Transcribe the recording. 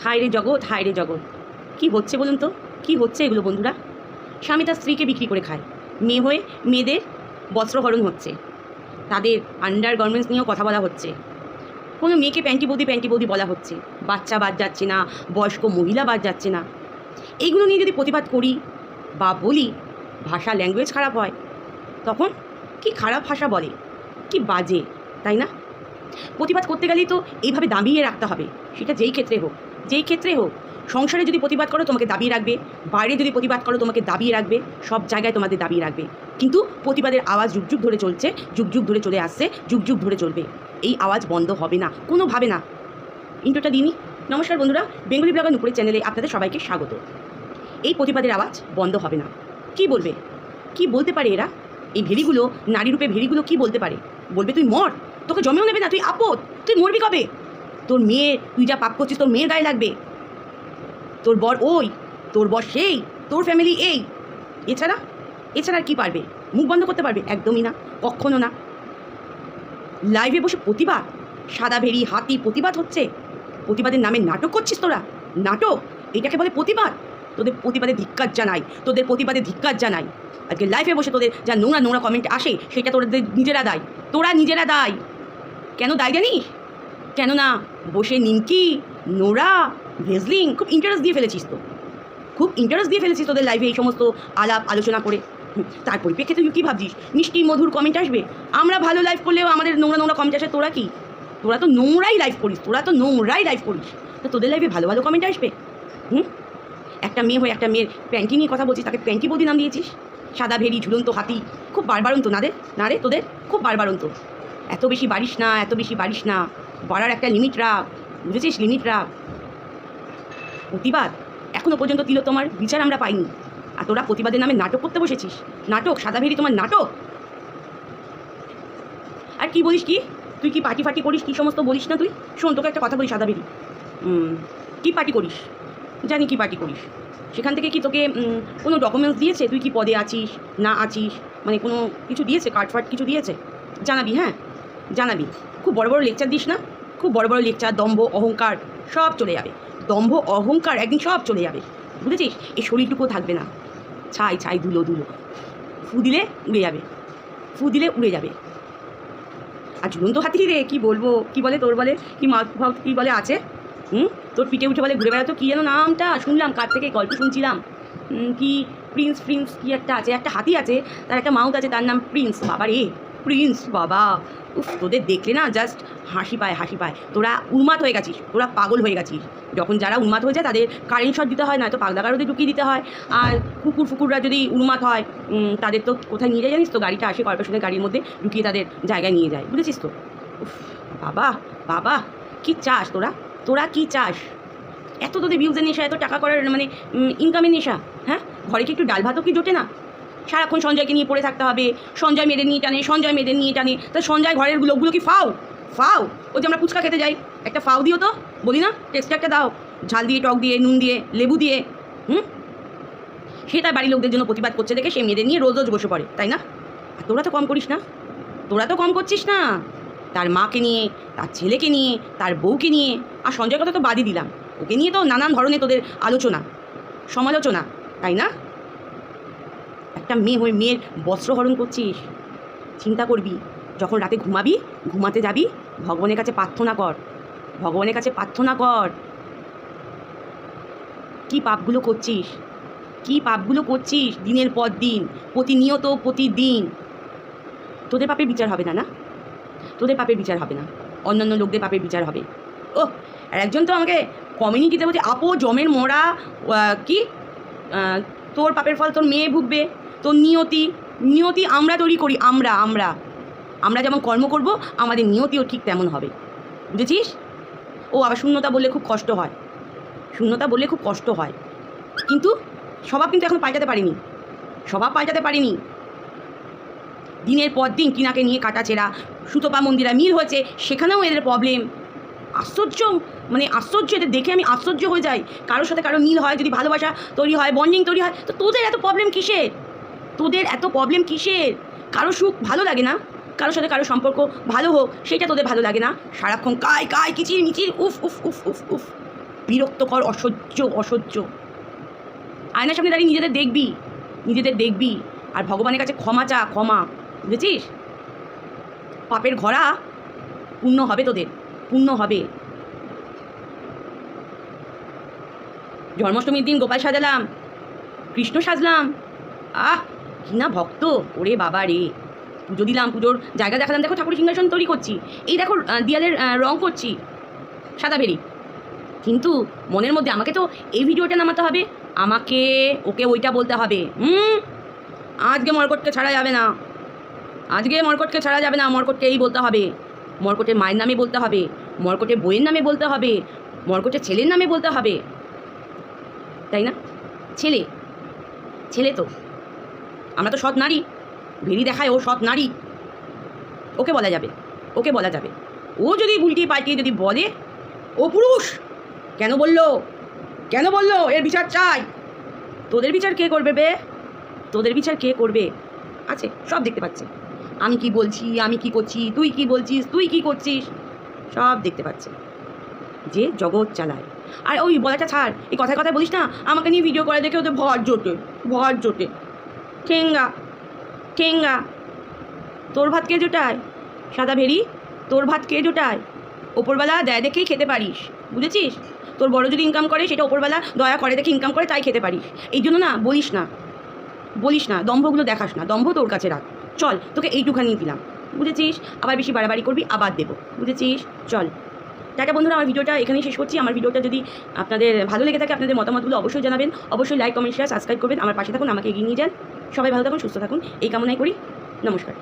হায় রে জগৎ, হায় রে জগৎ, কী হচ্ছে বলুন তো? কী হচ্ছে এগুলো বন্ধুরা? স্বামী তার স্ত্রীকে বিক্রি করে খায়, মেয়ে হয়ে মেয়েদের বস্ত্রহরণ হচ্ছে, তাদের আন্ডার গার্মেন্টস নিয়েও কথা বলা হচ্ছে, কোনো মেয়েকে প্যান্টি বৌদি বলা হচ্ছে, বাচ্চা বাদ যাচ্ছে না, বয়স্ক মহিলা বাদ যাচ্ছে না। এইগুলো নিয়ে যদি প্রতিবাদ করি বা বলি, ভাষা ল্যাঙ্গুয়েজ খারাপ হয়, তখন কি খারাপ ভাষা বলে, কি বাজে, তাই না? প্রতিবাদ করতে গেলেই তো এইভাবে দাবিয়ে রাখতে হবে, সেটা যেই ক্ষেত্রে হোক। সংসারে যদি প্রতিবাদ করো তোমাকে দাবিয়ে রাখবে, বাইরে যদি প্রতিবাদ করো তোমাকে দাবিয়ে রাখবে, সব জায়গায় তোমাদের দাবিয়ে রাখবে। কিন্তু প্রতিবাদের আওয়াজ যুগ যুগ ধরে চলছে, যুগ যুগ ধরে চলে আসছে, যুগ যুগ ধরে চলবে। এই আওয়াজ বন্ধ হবে না কোনোভাবে না। ইন্ট্রোটা দিনই। নমস্কার বন্ধুরা, বেঙ্গলি ব্লগার নুপুরের চ্যানেলে আপনাদের সবাইকে স্বাগত। এই প্রতিবাদের আওয়াজ বন্ধ হবে না। কি বলবে? কি বলতে পারে এরা? এই ভেড়িগুলো, নারী রূপে ভেড়িগুলো কি বলতে পারে? বলবে তুই মর, তোকে জমেও নেবে না, তুই আপদ, তুই মরবি কবে? তোর মেয়ে, তুই যা পাপ করছিস তোর মেয়ের গায়ে লাগবে, তোর বর ওই, তোর বর সেই, তোর ফ্যামিলি এই। এছাড়া আর কি পারবে? মুখ বন্ধ করতে পারবে? একদমই না, কখনো না। লাইভে বসে প্রতিবাদ, সাদা ভেড়ি হাতি প্রতিবাদ হচ্ছে, প্রতিবাদের নামে নাটক করছিস তোরা। নাটক, এটাকে বলে প্রতিবাদ? তোদের প্রতিবাদে ধিক্কার জানাই। আজকে লাইভে বসে তোদের যা নোংরা কমেন্ট আসে, সেটা তোদের নিজেরা দায়। কেন দায় জানিস? কেননা বসে নিমকি, নোরা, ভেজলিং খুব ইন্টারেস্ট দিয়ে ফেলেছিস তোদের লাইভে এই সমস্ত আলাপ আলোচনা করে। তার পরিপ্রেক্ষিতে তুই কী ভাবছিস মিষ্টি মধুর কমেন্ট আসবে? আমরা ভালো লাইভ করলেও আমাদের নোংরা কমেন্ট আসে। তোরা তো নোংরাই লাইভ করিস, তো তোদের লাইভে ভালো কমেন্ট আসবে? একটা মেয়ে হয়ে একটা মেয়ের প্যান্টি নিয়ে কথা বলছিস, তাকে প্যান্টি বৌদি নাম দিয়েছিস। সাদা ভেড়ি, ঝুলন্ত হাতি, খুব বাড়বাড়ন্ত না রে তোদের, খুব বাড়বাড়ন্ত। এত বেশি বাড়িস না, বাড়ার একটা লিমিট রাখ, বুঝেছিস? লিমিট রাখ। প্রতিবাদ এখনও পর্যন্ত তোমার বিচার আমরা পাইনি, আর তোরা প্রতিবাদের নামে নাটক করতে বসেছিস। নাটক, সাদা ভেড়ি তোমার নাটক। আর কি বলিস? তুই কি পার্টি করিস? কি সমস্ত বলিস না তুই? শোন, তোকে একটা কথা বলি, সাদা ভেড়ি, কী পার্টি করিস? জানি কি পার্টি করিস। সেখান থেকে কি তোকে কোনো ডকুমেন্টস দিয়েছে? তুই কি পদে আছিস না আছিস, মানে কোনো কিছু দিয়েছে, কার্ড ফার্ড কিছু দিয়েছে? জানাবি, হ্যাঁ জানাবি। খুব বড় লেকচার দিস না, খুব বড় লেকচার, দম্ভ অহংকার সব চলে যাবে। একদিন সব চলে যাবে, বুঝেছিস? এই শরীরটুকুও থাকবে না, ছাই ধুলো, ফু দিলে উড়ে যাবে। আর ঝুলন্ত হাতি রে, কি বলবো, কি বলে তোর, বলে কি মাথা, কি বলে আছে, তোর পিঠে উঠে বলে ঘুরে বেড়াতো, কি যেন নামটা শুনলাম, কার থেকে গল্প শুনছিলাম, কি প্রিন্স কি একটা আছে, একটা হাতি আছে, তার একটা মাউথ আছে, তার নাম প্রিন্স। বাবা রে, প্রিন্স বাবা, উফ, তোদের দেখলে না জাস্ট হাসি পায়। তোরা উন্মাদ হয়ে গেছিস, তোরা পাগল হয়ে গেছিস। যখন যারা উন্মাদ হয়ে যায় তাদের কারেন্ট শট দিতে হয়, নয়তো পাগলা গারদে ঢুকিয়ে দিতে হয়। আর ফুকুররা যদি উন্মাদ হয়, তাদের তো কোথায় নিয়ে যায় জানিস তো? গাড়িটা আসে কর্পোরেশনের গাড়ির মধ্যে ঢুকিয়ে তাদের জায়গায় নিয়ে যায়, বুঝেছিস তো? উফ বাবা, কি চাস তোরা কি চাস? এত তোদের ভিউজের নেশা, এত টাকা করার মানে ইনকামের নেশা, হ্যাঁ? ঘরে কি একটু ডাল ভাতও কি জোটে না? সারাক্ষণ সঞ্জয়কে নিয়ে পড়ে থাকতে হবে, সঞ্জয় মেয়েদের নিয়ে টানে, তা সঞ্জয় ঘরের লোকগুলো কি ফাও? ওই যে আমরা ফুচকা খেতে যাই, একটা ফাও দিও তো, বলি না টেক্সটা একটা দাও, ঝাল দিয়ে, টক দিয়ে, নুন দিয়ে, লেবু দিয়ে। সে তার বাড়ির লোকদের জন্য প্রতিবাদ করছে দেখে সে মেয়েদের নিয়ে রোজ বসে পড়ে, তাই না? আর তোরা তো কম করছিস না, তার মাকে নিয়ে, তার ছেলেকে নিয়ে, তার বউকে নিয়ে, আর সঞ্জয়ের কথা তো বাদই দিলাম, ওকে নিয়ে তো নানান ধরনের তোদের সমালোচনা, তাই না? একটা মেয়ে হয়ে মেয়ের বস্ত্রহরণ করছিস। চিন্তা করবি, যখন রাতে ঘুমাতে যাবি, ভগবানের কাছে প্রার্থনা কর, কি পাপগুলো করছিস দিনের পর দিন, প্রতিদিন। তোদের পাপের বিচার হবে না, অন্যান্য লোকদের পাপের বিচার হবে। ও, আর একজন তো আমাকে কমিউনিটিতে বলছে, আপো জমের মরা, কি তোর পাপের ফল তোর মেয়ে ভুগবে, তোর নিয়তি আমরা তৈরি করি, আমরা যেমন কর্ম করব, আমাদের নিয়তিও ঠিক তেমন হবে, বুঝেছিস? ও আবার শূন্যতা বললে খুব কষ্ট হয়, কিন্তু স্বভাব কিন্তু এখন পাল্টাতে পারিনি। দিনের পর দিন কিনাকে নিয়ে কাটাছেড়া, সুতপা মন্দিরা মিল হয়েছে, সেখানেও এদের প্রবলেম। আশ্চর্য, এদের দেখে আমি আশ্চর্য হয়ে যাই। কারোর সাথে কারো মিল হয়, যদি ভালোবাসা তৈরি হয়, বন্ডিং তৈরি হয়, তো তোদের এত প্রবলেম কিসের? কারো সুখ ভালো লাগে না, কারোর সাথে কারো সম্পর্ক ভালো হোক, সেটা তোদের ভালো লাগে না। সারাক্ষণ কাই কিচির মিচির, উফ। বিরক্তকর, অসহ্য। আয়নার সামনে দাঁড়িয়ে নিজেদের দেখবি আর ভগবানের কাছে ক্ষমা চা, ক্ষমা, বুঝেছিস? পাপের ঘোড়া পূর্ণ হবে তোদের, পূর্ণ হবে। জন্মাষ্টমীর দিন গোপাল সাজালাম, কৃষ্ণ সাজলাম, কি না ভক্ত, ওরে বাবা রে। পুজো দিলাম, পুজোর জায়গা দেখালাম, দেখো ঠাকুর সিংহাসন তৈরি করছি, এই দেখো দেয়ালের রং করছি সাদা বেরি। কিন্তু মনের মধ্যে আমাকে তো এই ভিডিওটা নামাতে হবে, আমাকে ওকে ওইটা বলতে হবে। আজকে মর্কটকে ছাড়া যাবে না, মর্কটকে এই বলতে হবে, মর্কটের মায়ের নামে বলতে হবে, মর্কটের বইয়ের নামে বলতে হবে, মর্কটের ছেলের নামে বলতে হবে, তাই না? ছেলে তো আমরা তো সৎ নারী, ভেরি দেখায় ও সৎ নারী, ওকে বলা যাবে। ও যদি উল্টিয়ে পাল্টিয়ে যদি বলে ও পুরুষ, কেন বললো, এর বিচার চাই। তোদের বিচার কে করবে বে? আছে, সব দেখতে পাচ্ছে, আমি কি বলছি, আমি কি করছি, তুই কি বলছিস, তুই কি করছিস, সব দেখতে পাচ্ছে যে জগৎ চালায়। আর ওই বলাটা ছাড়, এই কথায় বলিস না আমাকে নিয়ে ভিডিও করে দেখে ওদের ভর জোটে। ঠেঙ্গা, তোর ভাত কে জোটায়? সাদা ভেরি, তোর ভাত কে জোটায়? ওপরবেলা দেয় দেখেই খেতে পারিস, বুঝেছিস? তোর বড় যদি ইনকাম করে সেটা ওপরবেলা দয়া করে দেখে ইনকাম করে, তাই খেতে পারিস। এই জন্য না বলিস না, দম্ভগুলো দেখাস না, দম্ভ তোর কাছে রাখ। চল, তোকে এইটুখানি দিলাম, বুঝেছিস? আবার বেশি বাড়াবাড়ি করবি, আবার দেবো, বুঝেছিস? চল টাটা বন্ধুরা, আমার ভিডিওটা এখানেই শেষ করছি। আমার ভিডিওটা যদি আপনাদের ভালো লেগে থাকে, আপনাদের মতামতগুলো অবশ্যই জানাবেন, অবশ্যই লাইক, কমেন্ট, শেয়ার, সাবস্ক্রাইব করবেন, আমার পাশে থাকুন, আমাকে এগিয়ে নিয়ে যান। সবাই ভালো থাকুন, সুস্থ থাকুন, এই কামনাই করি। নমস্কার।